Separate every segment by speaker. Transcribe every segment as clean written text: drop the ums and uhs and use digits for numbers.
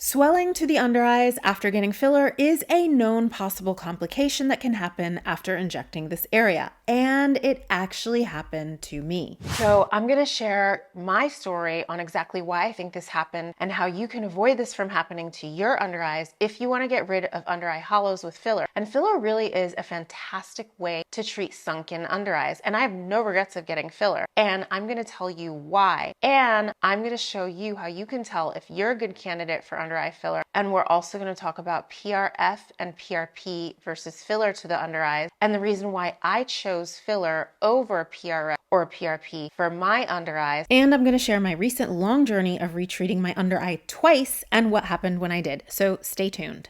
Speaker 1: Swelling to the under eyes after getting filler is a known possible complication that can happen after injecting this area, and it actually happened to me.
Speaker 2: So I'm gonna share my story on exactly why I think this happened and how you can avoid this from happening to your under eyes if you wanna get rid of under eye hollows with filler. And filler really is a fantastic way to treat sunken under eyes, and I have no regrets of getting filler. And I'm gonna tell you why, and I'm gonna show you how you can tell if you're a good candidate for under eye filler. And we're also going to talk about PRF and PRP versus filler to the under eyes, and the reason why I chose filler over PRF or PRP for my under eyes.
Speaker 1: And I'm going to share my recent long journey of retreating my under eye twice and what happened when I did. So stay tuned.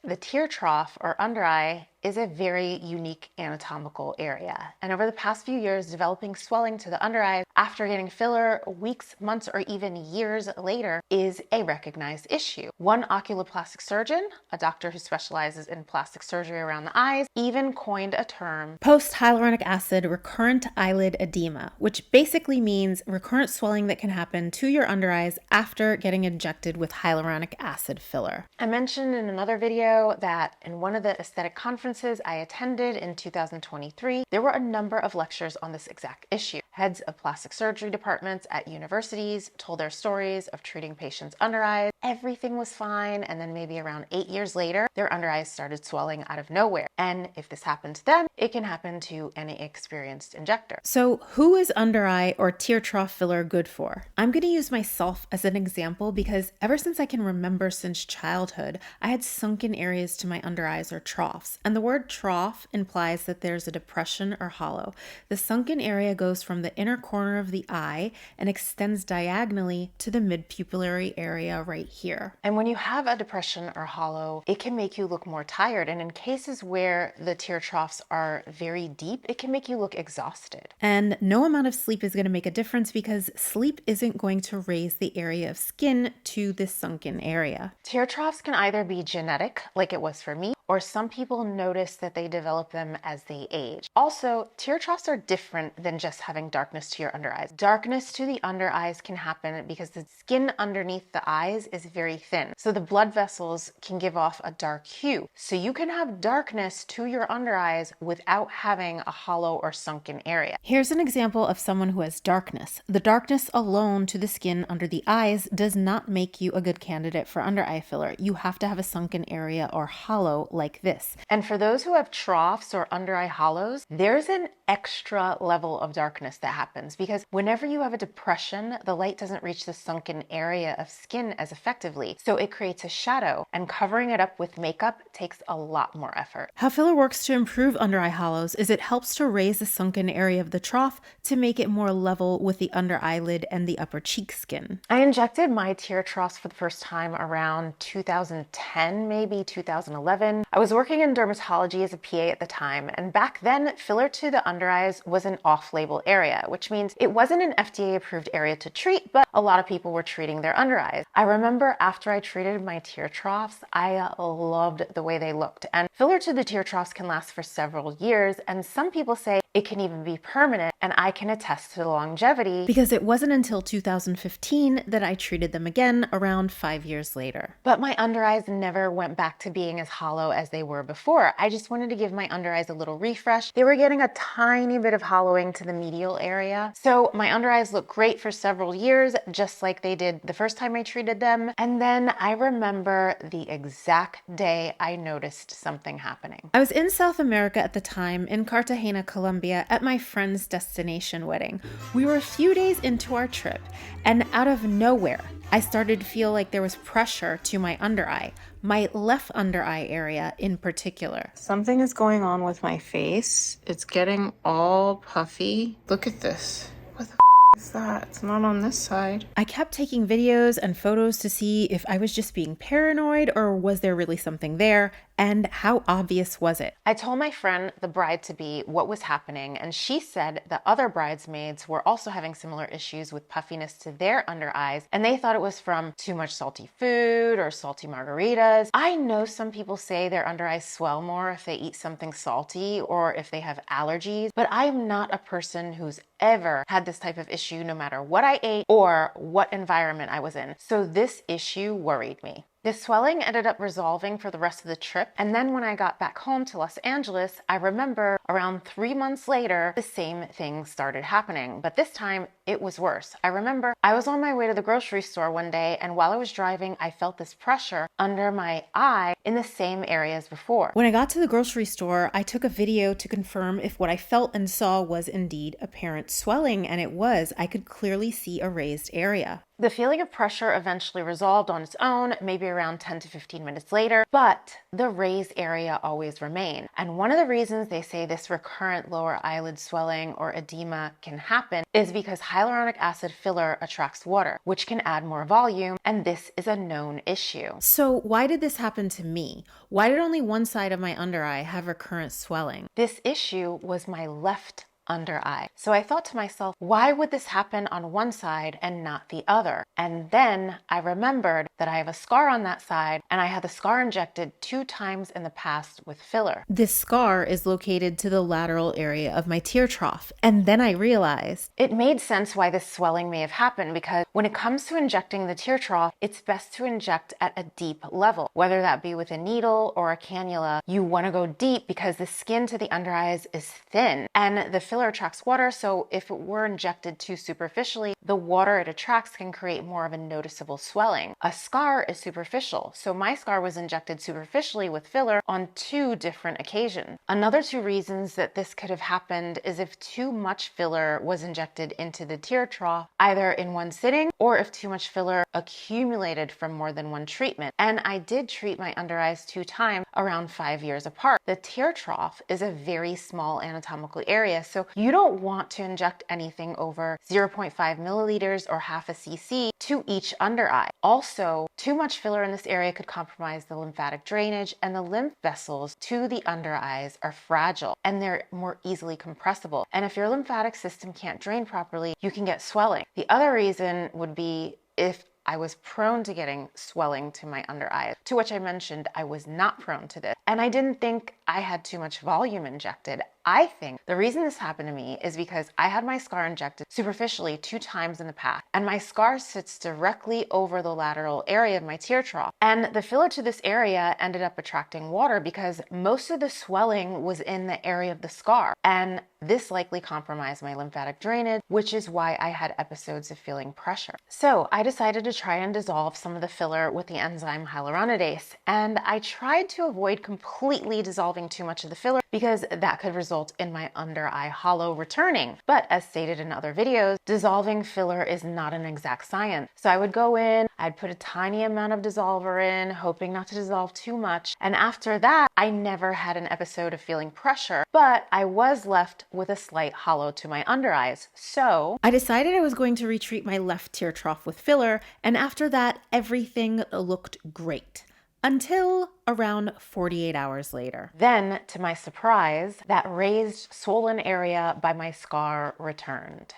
Speaker 2: The tear trough or under eye is a very unique anatomical area. And over the past few years, developing swelling to the under eye after getting filler weeks, months, or even years later is a recognized issue. One oculoplastic surgeon, a doctor who specializes in plastic surgery around the eyes, even coined a term,
Speaker 1: post-hyaluronic acid recurrent eyelid edema, which basically means recurrent swelling that can happen to your under eyes after getting injected with hyaluronic acid filler.
Speaker 2: I mentioned in another video that in one of the aesthetic conferences I attended in 2023, there were a number of lectures on this exact issue. Heads of plastic surgery departments at universities told their stories of treating patients' under eyes. Everything was fine, and then maybe around 8 years later, their under eyes started swelling out of nowhere. And if this happened to them, it can happen to any experienced injector.
Speaker 1: So who is under eye or tear trough filler good for? I'm going to use myself as an example because ever since I can remember since childhood, I had sunken areas to my under eyes or troughs. And the word trough implies that there's a depression or hollow. The sunken area goes from the inner corner of the eye and extends diagonally to the mid-pupillary area right here.
Speaker 2: And when you have a depression or hollow, it can make you look more tired. And in cases where the tear troughs are very deep, it can make you look exhausted.
Speaker 1: And no amount of sleep is going to make a difference because sleep isn't going to raise the area of skin to this sunken area.
Speaker 2: Tear troughs can either be genetic, like it was for me, or some people notice that they develop them as they age. Also, tear troughs are different than just having darkness to your under eyes. Darkness to the under eyes can happen because the skin underneath the eyes is very thin, so the blood vessels can give off a dark hue. So you can have darkness to your under eyes without having a hollow or sunken area.
Speaker 1: Here's an example of someone who has darkness. The darkness alone to the skin under the eyes does not make you a good candidate for under eye filler. You have to have a sunken area or hollow like this.
Speaker 2: And for those who have troughs or under eye hollows, there's an extra level of darkness that happens because whenever you have a depression, the light doesn't reach the sunken area of skin as effectively. So it creates a shadow, and covering it up with makeup takes a lot more effort.
Speaker 1: How filler works to improve under eye hollows is it helps to raise the sunken area of the trough to make it more level with the under eyelid and the upper cheek skin.
Speaker 2: I injected my tear troughs for the first time around 2010, maybe 2011. I was working in dermatology as a PA at the time, and back then filler to the under eyes was an off-label area, which means it wasn't an FDA-approved area to treat, but a lot of people were treating their under eyes. I remember after I treated my tear troughs, I loved the way they looked. And filler to the tear troughs can last for several years, and some people say it can even be permanent, and I can attest to the longevity.
Speaker 1: Because it wasn't until 2015 that I treated them again, around 5 years later.
Speaker 2: But my under eyes never went back to being as hollow as they were before. I just wanted to give my under eyes a little refresh. They were getting a tiny bit of hollowing to the medial area. So my under eyes looked great for several years, just like they did the first time I treated them. And then I remember the exact day I noticed something happening.
Speaker 1: I was in South America at the time, in Cartagena, Colombia, at my friend's destination wedding. We were a few days into our trip, and out of nowhere, I started to feel like there was pressure to my under eye, my left under eye area in particular.
Speaker 3: Something is going on with my face. It's getting all puffy. Look at this. What the is that? It's not on this side.
Speaker 1: I kept taking videos and photos to see if I was just being paranoid or was there really something there, and how obvious was it?
Speaker 2: I told my friend, the bride-to-be, what was happening, and she said that other bridesmaids were also having similar issues with puffiness to their under eyes, and they thought it was from too much salty food or salty margaritas. I know some people say their under eyes swell more if they eat something salty or if they have allergies, but I'm not a person who's ever had this type of issue issue no matter what I ate or what environment I was in. So this issue worried me. The swelling ended up resolving for the rest of the trip, and then when I got back home to Los Angeles, I remember around 3 months later, the same thing started happening, but this time it was worse. I remember I was on my way to the grocery store one day, and while I was driving, I felt this pressure under my eye in the same area as before.
Speaker 1: When I got to the grocery store, I took a video to confirm if what I felt and saw was indeed apparent swelling, and it was. I could clearly see a raised area.
Speaker 2: The feeling of pressure eventually resolved on its own, maybe around 10 to 15 minutes later, but the raised area always remained. And one of the reasons they say this recurrent lower eyelid swelling or edema can happen is because hyaluronic acid filler attracts water, which can add more volume, and this is a known issue.
Speaker 1: So why did this happen to me? Why did only one side of my under eye have recurrent swelling?
Speaker 2: This issue was my left under eye. So I thought to myself, why would this happen on one side and not the other? And then I remembered that I have a scar on that side, and I had the scar injected 2 times in the past with filler.
Speaker 1: This scar is located to the lateral area of my tear trough. And then I realized
Speaker 2: it made sense why this swelling may have happened, because when it comes to injecting the tear trough, it's best to inject at a deep level, whether that be with a needle or a cannula. You want to go deep because the skin to the under eyes is thin, and the filler attracts water, so if it were injected too superficially, the water it attracts can create more of a noticeable swelling. A scar is superficial, so my scar was injected superficially with filler on 2 different occasions. Another 2 reasons that this could have happened is if too much filler was injected into the tear trough, either in one sitting or if too much filler accumulated from more than one treatment. And I did treat my under eyes 2 times around 5 years apart. The tear trough is a very small anatomical area, so you don't want to inject anything over 0.5 milliliters or half a cc to each under eye. Also, too much filler in this area could compromise the lymphatic drainage, and the lymph vessels to the under eyes are fragile and they're more easily compressible. And if your lymphatic system can't drain properly, you can get swelling. The other reason would be if I was prone to getting swelling to my under eye, to which I mentioned I was not prone to this. And I didn't think I had too much volume injected. I think the reason this happened to me is because I had my scar injected superficially 2 times in the past, and my scar sits directly over the lateral area of my tear trough. And the filler to this area ended up attracting water because most of the swelling was in the area of the scar. And this likely compromised my lymphatic drainage, which is why I had episodes of feeling pressure. So I decided to try and dissolve some of the filler with the enzyme hyaluronidase. And I tried to avoid completely dissolving too much of the filler because that could result in my under eye hollow returning. But as stated in other videos, dissolving filler is not an exact science. So I would go in, I'd put a tiny amount of dissolver in, hoping not to dissolve too much. And after that, I never had an episode of feeling pressure, but I was left with a slight hollow to my under eyes. So
Speaker 1: I decided I was going to retreat my left tear trough with filler, and after that, everything looked great. Until around 48 hours later.
Speaker 2: Then, to my surprise, that raised, swollen area by my scar returned.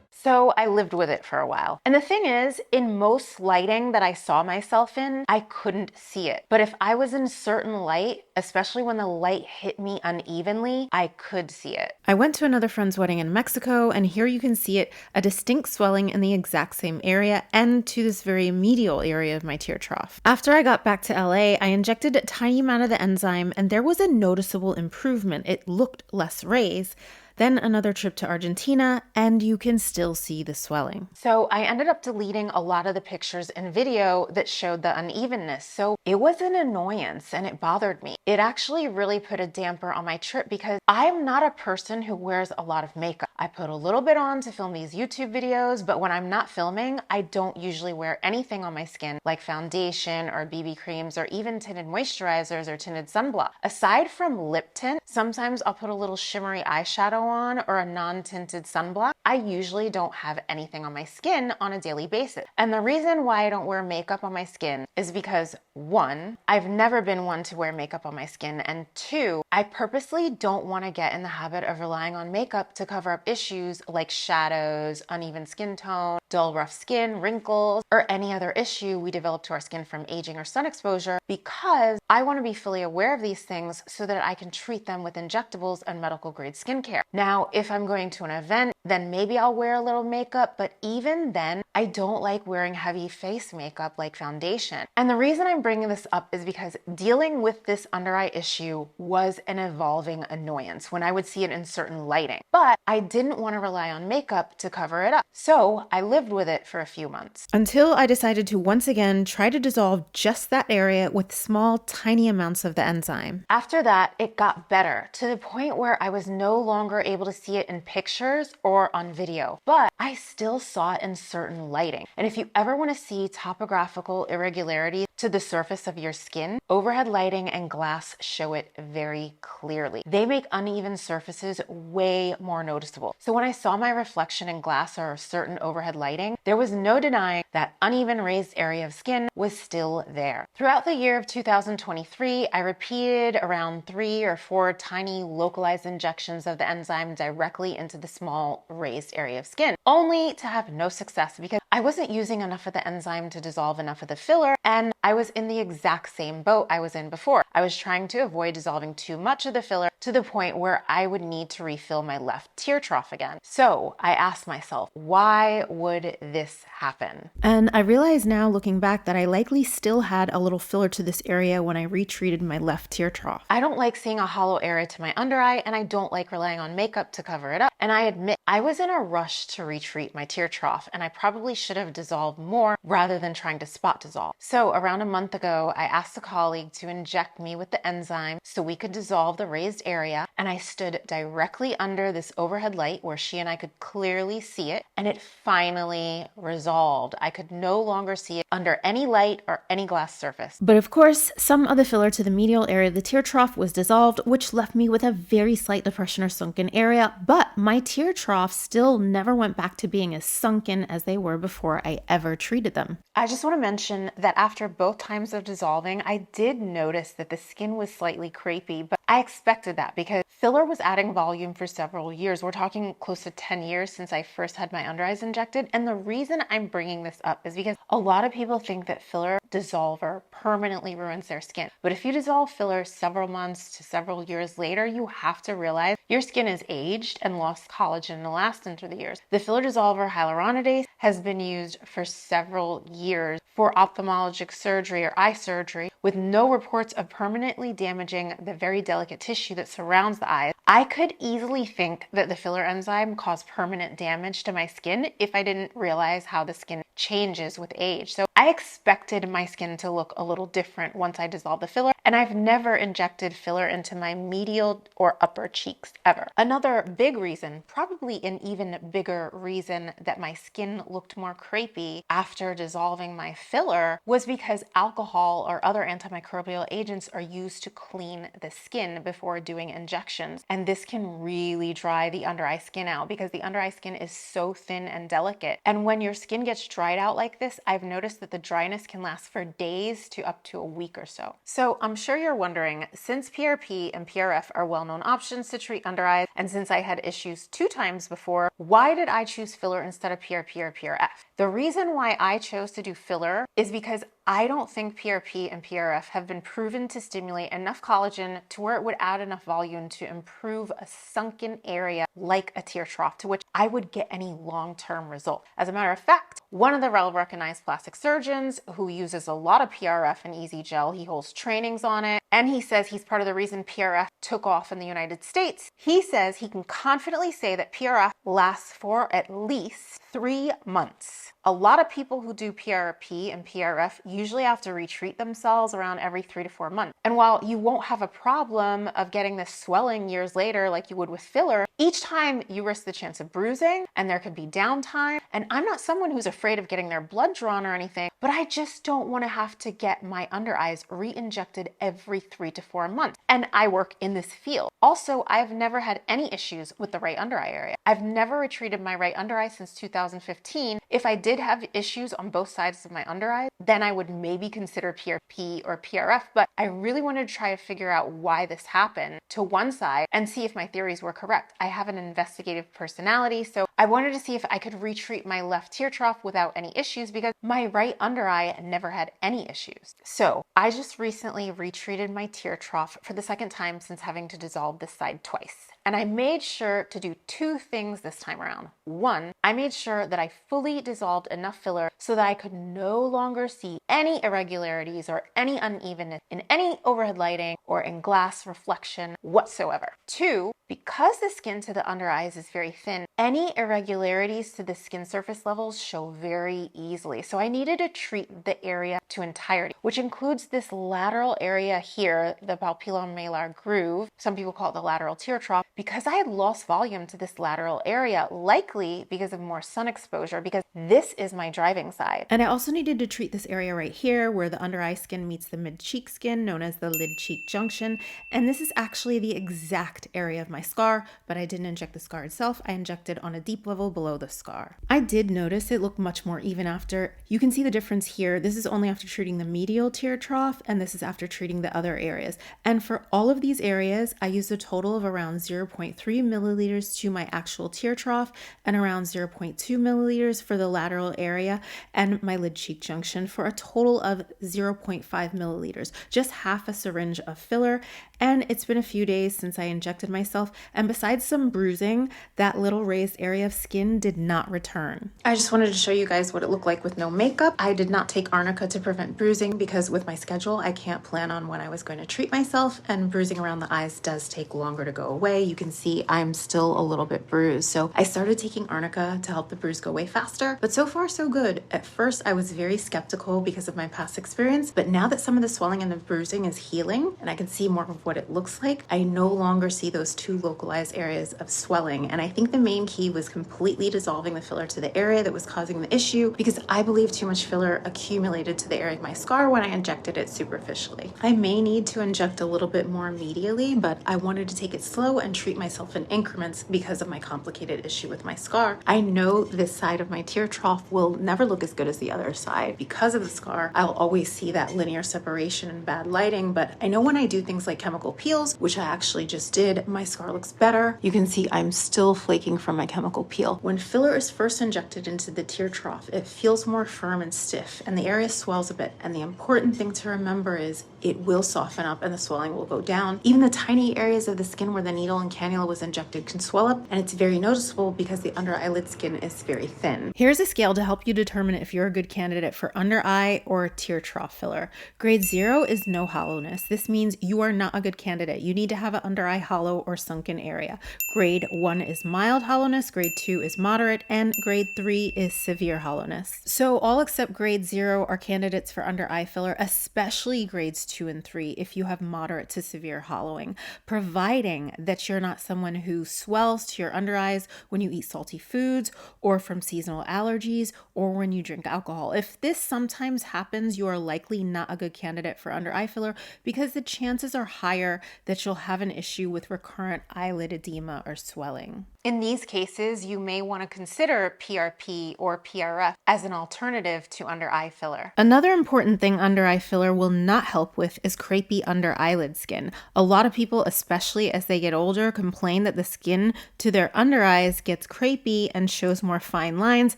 Speaker 2: So I lived with it for a while. And the thing is, in most lighting that I saw myself in, I couldn't see it. But if I was in certain light, especially when the light hit me unevenly, I could see it.
Speaker 1: I went to another friend's wedding in Mexico, and here you can see it, a distinct swelling in the exact same area and to this very medial area of my tear trough. After I got back to LA, I injected a tiny amount of the enzyme, and there was a noticeable improvement. It looked less raised. Then another trip to Argentina, and you can still see the swelling.
Speaker 2: So I ended up deleting a lot of the pictures and video that showed the unevenness. So it was an annoyance and it bothered me. It actually really put a damper on my trip because I'm not a person who wears a lot of makeup. I put a little bit on to film these YouTube videos, but when I'm not filming, I don't usually wear anything on my skin like foundation or BB creams or even tinted moisturizers or tinted sunblock. Aside from lip tint, sometimes I'll put a little shimmery eyeshadow on or a non-tinted sunblock. I usually don't have anything on my skin on a daily basis. And the reason why I don't wear makeup on my skin is because 1, I've never been one to wear makeup on my skin, and 2, I purposely don't want to get in the habit of relying on makeup to cover up issues like shadows, uneven skin tone, dull rough skin, wrinkles, or any other issue we develop to our skin from aging or sun exposure, because I want to be fully aware of these things so that I can treat them with injectables and medical grade skincare. Now, if I'm going to an event, then maybe I'll wear a little makeup, but even then, I don't like wearing heavy face makeup like foundation. And the reason I'm bringing this up is because dealing with this under eye issue was an evolving annoyance when I would see it in certain lighting. But I didn't want to rely on makeup to cover it up. So I lived with it for a few months.
Speaker 1: Until I decided to once again try to dissolve just that area with small, tiny amounts of the enzyme.
Speaker 2: After that, it got better to the point where I was no longer able to see it in pictures or on video, but I still saw it in certain lighting. And if you ever want to see topographical irregularities to the surface of your skin, overhead lighting and glass show it very clearly. They make uneven surfaces way more noticeable. So when I saw my reflection in glass or certain overhead lighting, there was no denying that uneven raised area of skin was still there. Throughout the year of 2023, I repeated around 3 or 4 tiny localized injections of the enzyme directly into the small raised area of skin, only to have no success because I wasn't using enough of the enzyme to dissolve enough of the filler, and I was in the exact same boat I was in before. I was trying to avoid dissolving too much of the filler to the point where I would need to refill my left tear trough again. So I asked myself, why would this happen?
Speaker 1: And I realize now, looking back, that I likely still had a little filler to this area when I retreated my left tear trough.
Speaker 2: I don't like seeing a hollow area to my under eye, and I don't like relying on makeup to cover it up. And I admit, I was in a rush to retreat my tear trough, and I probably should have dissolved more rather than trying to spot dissolve. So around a month ago, I asked a colleague to inject me with the enzyme so we could dissolve the raised area, and I stood directly under this overhead light where she and I could clearly see it, and it finally resolved. I could no longer see it under any light or any glass surface.
Speaker 1: But of course, some of the filler to the medial area of the tear trough was dissolved, which left me with a very slight depression or sunken area, but my tear troughs still never went back to being as sunken as they were before I ever treated them.
Speaker 2: I just want to mention that after both times of dissolving, I did notice that the skin was slightly crepey, but I expected that because filler was adding volume for several years. We're talking close to 10 years since I first had my under eyes injected. And the reason I'm bringing this up is because a lot of people think that filler dissolver permanently ruins their skin. But if you dissolve filler several months to several years later, you have to realize your skin is aged and lost collagen and elastin through the years. The filler dissolver hyaluronidase has been used for several years for ophthalmologic surgery or eye surgery with no reports of permanently damaging the very delicate tissue that surrounds the eyes. I could easily think that the filler enzyme caused permanent damage to my skin if I didn't realize how the skin changes with age. So I expected my skin to look a little different once I dissolved the filler, and I've never injected filler into my medial or upper cheeks ever. Another big reason, probably an even bigger reason that my skin looked more crepey after dissolving my filler was because alcohol or other antimicrobial agents are used to clean the skin before doing injections. And this can really dry the under eye skin out because the under eye skin is so thin and delicate. And when your skin gets dried out like this, I've noticed that the dryness can last for days to up to a week or so. So I'm sure you're wondering, since PRP and PRF are well-known options to treat under eyes, and since I had issues 2 times before, why did I choose filler instead of PRP or PRF? The reason why I chose to do filler is because I don't think PRP and PRF have been proven to stimulate enough collagen to where it would add enough volume to improve a sunken area like a tear trough to which I would get any long-term result. As a matter of fact, one of the well-recognized plastic surgeons who uses a lot of PRF and Easy Gel, he holds trainings on it, and he says he's part of the reason PRF took off in the United States. He says he can confidently say that PRF lasts for at least 3 months. A lot of people who do PRP and PRF usually have to retreat themselves around every 3 to 4 months. And while you won't have a problem of getting this swelling years later like you would with filler, each time you risk the chance of bruising and there could be downtime. And I'm not someone who's afraid of getting their blood drawn or anything, but I just don't want to have to get my under eyes re-injected every 3 to 4 months. And I work in this field. Also, I've never had any issues with the right under eye area. I've never retreated my right under eye since 2015. If I did have issues on both sides of my under eye, then I would maybe consider PRP or PRF, but I really wanted to try to figure out why this happened to one side and see if my theories were correct. I have an investigative personality, so I wanted to see if I could retreat my left tear trough without any issues because my right under eye never had any issues. So I just recently retreated my tear trough for the second time since having to dissolve this side twice. And I made sure to do two things this time around. One, I made sure that I fully dissolved enough filler so that I could no longer see any irregularities or any unevenness in any overhead lighting or in glass reflection whatsoever. Two, because the skin to the under eyes is very thin, any irregularities to the skin surface levels show very easily. So I needed to treat the area to entirety, which includes this lateral area here, the palpellomalar groove. Some people call it the lateral tear trough, because I had lost volume to this lateral area, likely because of more sun exposure, because this is my driving side.
Speaker 1: And I also needed to treat this area right here where the under eye skin meets the mid cheek skin, known as the lid cheek junction. And this is actually the exact area of my scar, but I didn't inject the scar itself. I injected on a deep level below the scar. I did notice it looked much more even after. You can see the difference here. This is only after treating the medial tear trough, and this is after treating the other areas. And for all of these areas, I used a total of around 0.3 milliliters to my actual tear trough and around 0.2 milliliters for the lateral area and my lid cheek junction, for a total of 0.5 milliliters, just half a syringe of filler. And it's been a few days since I injected myself, and besides some bruising, that little raised area of skin did not return. I just wanted to show you guys what it looked like with no makeup. I did not take arnica to prevent bruising because with my schedule, I can't plan on when I was going to treat myself, and bruising around the eyes does take longer to go away. You can see I'm still a little bit bruised. So I started taking arnica to help the bruise go away faster, but so far so good. At first, I was very skeptical because of my past experience, but now that some of the swelling and the bruising is healing and I can see more of what it looks like, I no longer see those two localized areas of swelling. And I think the main key was completely dissolving the filler to the area that was causing the issue, because I believe too much filler accumulated to the area of my scar when I injected it superficially. I may need to inject a little bit more immediately, but I wanted to take it slow and treat myself in increments because of my complicated issue with my scar. I know this side of my tear trough will never look as good as the other side because of the scar. I'll always see that linear separation in bad lighting, but I know when I do things like chemical peels, which I actually just did, my scar looks better. You can see I'm still flaking from my chemical peel. When filler is first injected into the tear trough, it feels more firm and stiff and the area swells a bit. And the important thing to remember is it will soften up and the swelling will go down. Even the tiny areas of the skin where the needle and cannula was injected can swell up, and it's very noticeable because the under eyelid skin is very thin. Here's a scale to help you determine if you're a good candidate for under eye or tear trough filler. Grade 0 is no hollowness. This means you are not a good candidate. You need to have an under eye hollow or sunken area. Grade 1 is mild hollowness, grade 2 is moderate, and grade 3 is severe hollowness. So all except grade 0 are candidates for under eye filler, especially grades 2 and 3 if you have moderate to severe hollowing, providing that you're not someone who swells to your under eyes when you eat salty foods or from seasonal allergies or when you drink alcohol. If this sometimes happens, you are likely not a good candidate for under eye filler because the chances are higher that you'll have an issue with recurrent eyelid edema or swelling.
Speaker 2: In these cases, you may want to consider PRP or PRF as an alternative to under eye filler.
Speaker 1: Another important thing under eye filler will not help with is crepey under eyelid skin. A lot of people, especially as they get older, complain that the skin to their under eyes gets crepey and shows more fine lines,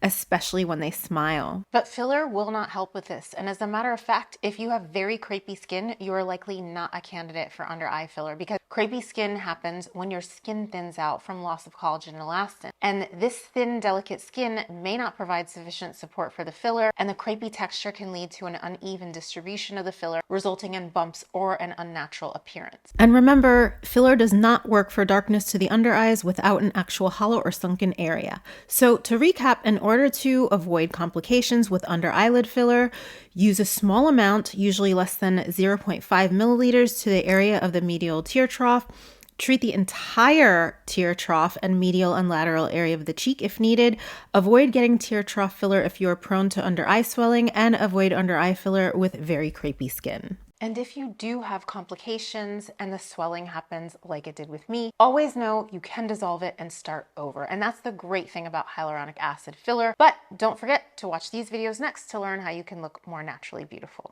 Speaker 1: especially when they smile.
Speaker 2: But filler will not help with this. And as a matter of fact, if you have very crepey skin, you are likely not a candidate for under eye filler, because crepey skin happens when your skin thins out from loss of collagen and elastin. And this thin, delicate skin may not provide sufficient support for the filler, and the crepey texture can lead to an uneven distribution of the filler, resulting in bumps or an unnatural appearance.
Speaker 1: And remember, filler does not work for darkness to the under eyes without an actual hollow or sunken area. So to recap, in order to avoid complications with under eyelid filler, use a small amount, usually less than 0.5 milliliters to the area of the medial tear trough. Treat the entire tear trough and medial and lateral area of the cheek if needed. Avoid getting tear trough filler if you are prone to under eye swelling, and avoid under eye filler with very crepey skin.
Speaker 2: And if you do have complications and the swelling happens like it did with me, always know you can dissolve it and start over. And that's the great thing about hyaluronic acid filler. But don't forget to watch these videos next to learn how you can look more naturally beautiful.